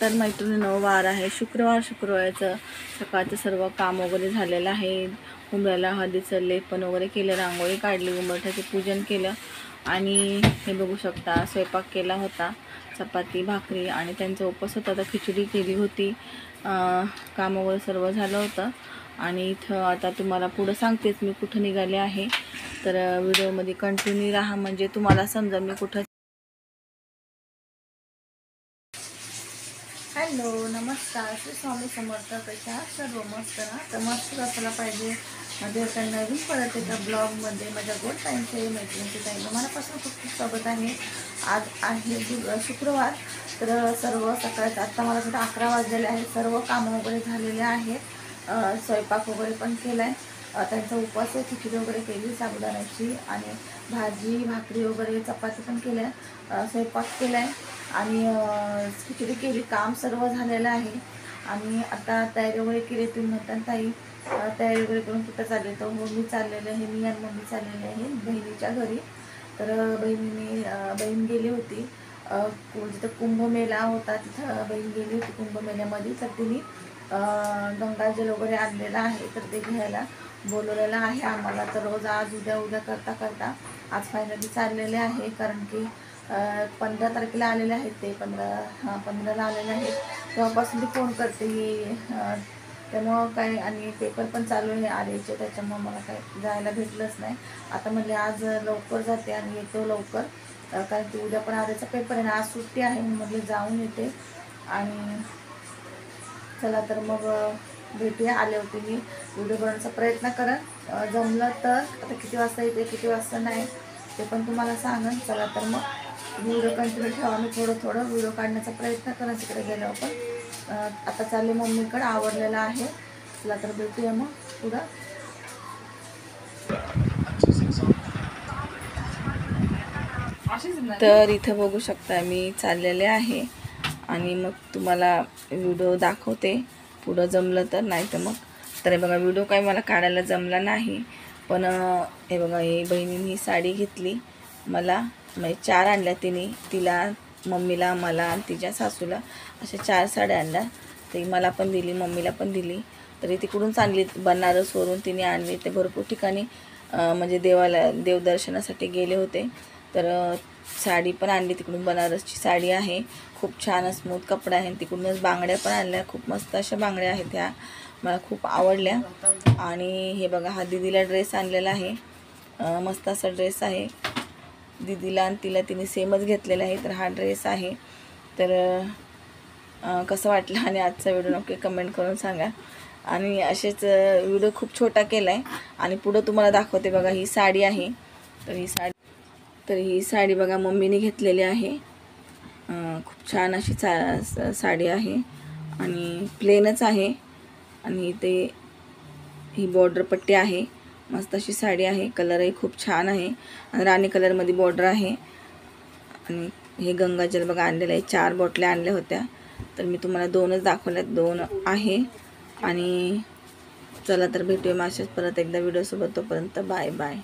तर मैत्रिणींनो, वार आहे शुक्रवारचं सकाळचं सर्व काम वगैरे झालेलं आहे. उंबऱ्याला हळदीचं लेपन वगैरे केलं, रांगोळी काढली, उंबरठ्याचे पूजन केलं आणि हे बघू शकता स्वयंपाक केला होता. चपाती भाकरी आणि त्यांचा उपवास होता तर खिचडी केली होती. काम वगैरे सर्व झालं होतं आणि इथं आता तुम्हाला पुढं सांगतेच मी कुठं निघाले आहे. तर व्हिडिओमध्ये कंटिन्यू राहा म्हणजे तुम्हाला समजा मी कुठं. हॅलो, नमस्कार. श्री स्वामी समर्थ. कशा सर्व मस्त ना? तर मस्त असला पाहिजे. माझ्या एका नवीन परत एका ब्लॉगमध्ये माझ्या गोड ताईंचे मैत्रिणींचे ताईंना मनापासून खूप खूप स्वागत आहे. आज आहे शुक्रवार. तर सर्व सकाळचं आत्ता मला सुद्धा 11 वाजलेले आहे. सर्व कामं वगैरे झालेले आहेत. स्वयंपाक वगैरे पण केला आहे. त्यांचा उपवास आहे. खिचडी वगैरे केली साबुदाण्याची आणि भाजी भाकरी वगैरे चपाती पण केल्या. स्वयंपाक केला आहे आणि खिचडी केली. काम सर्व झालेलं आहे आणि आता तयारी वगैरे केली. तुम्ही म्हणता ताई तयारी वगैरे करून कुठं चालले? तर हो, मी चाललेलं आहे, मी आणि मम्मी चाललेले आहे बहिणीच्या घरी. तर बहीण गेली होती जिथं कुंभमेळा होता, तिथं बहीण गेली होती कुंभमेळ्यामध्ये. तर तिने गंगाजल वगैरे आणलेलं आहे तर ते घ्यायला बोलवलेलं आहे आम्हाला. तर रोज आज उद्या करता करता आज फायनली चाललेले आहे. कारण की 15 तारखेला आलेले आहेत ते 15ला आलेले आहेत. तेव्हापासून ती फोन करते त्यामुळं काय आणि पेपर पण चालू आहे आलेचे, त्याच्यामुळं मला काय जायला भेटलंच नाही. आता म्हणले आज लवकर जाते आणि येतो लवकर, कारण की उद्या पण आरेचा पेपर आहे ना. आज सुट्टी आहे म्हटलं जाऊन येते आणि चला तर मग भेटूया. आले होते मी व्हिडिओ बनवण्याचा प्रयत्न करत, जमलं तर आता किती वाजता येते किती वाजता नाही ते पण तुम्हाला सांगेन. चला तर मग व्हिडिओ कंटिन्यू ठेवा. मी थोडं व्हिडिओ काढण्याचा प्रयत्न करा तिकडे गेल्यावर. पण आता चालले मम्मीकडे, आवडलेलं आहे. चला तर भेटूया मग पुढं. तर इथं बघू शकता मी चाललेले आहे आणि मग तुम्हाला व्हिडिओ दाखवते पुढं जमलं तर. नाही तर मग तर बघा व्हिडिओ काही मला काढायला जमला नाही. पण हे बघा ही बहिणीने साडी घेतली मला, म्हणजे 4 आणल्या तिला मम्मीला मला आणि तिच्या सासूला अशा 4 साड्या आणल्या. ती मला पण दिली मम्मीला पण दिली. तरी तिकडूनच आणली बनारसवरून तिने आणली. ते भरपूर ठिकाणी म्हणजे देवदर्शनासाठी गेले होते तर साडी पण आणली तिकडून. बनारसची साडी आहे, खूप छान स्मूथ कपडा आहे. तिकडूनच बांगड्या पण आणल्या, खूप मस्त अशा बांगड्या आहेत, त्या मला खूप आवडल्या. आणि हे बघा हा दीदीला ड्रेस आणलेला आहे, मस्त असा ड्रेस आहे दीदीला आणि तिने सेमच घेतलेला आहे. तर हा ड्रेस आहे. तर कसं वाटलं आणि आजचा व्हिडिओ नक्की कमेंट करून सांगा. आणि असेच व्हिडिओ खूप छोटा केला आहे आणि पुढं तुम्हाला दाखवते. बघा ही साडी आहे. तर ही साडी बघा मम्मीने घेतलेली आहे. खूप छान अशी साडी आहे आणि प्लेनच आहे आणि ते ही बॉर्डर पट्टी आहे. मस्त अशी साडी आहे. कलरही खूप छान आहे आणि राणी कलरमध्ये बॉर्डर आहे. आणि हे गंगाजल बघा आणलेलं आहे. 4 बॉटल्या आणल्या होत्या तर मी तुम्हाला 2च दाखवल्यात, 2 आहे. आणि चला तर भेटूया माशाच परत एकदा व्हिडिओसोबत. तोपर्यंत बाय बाय.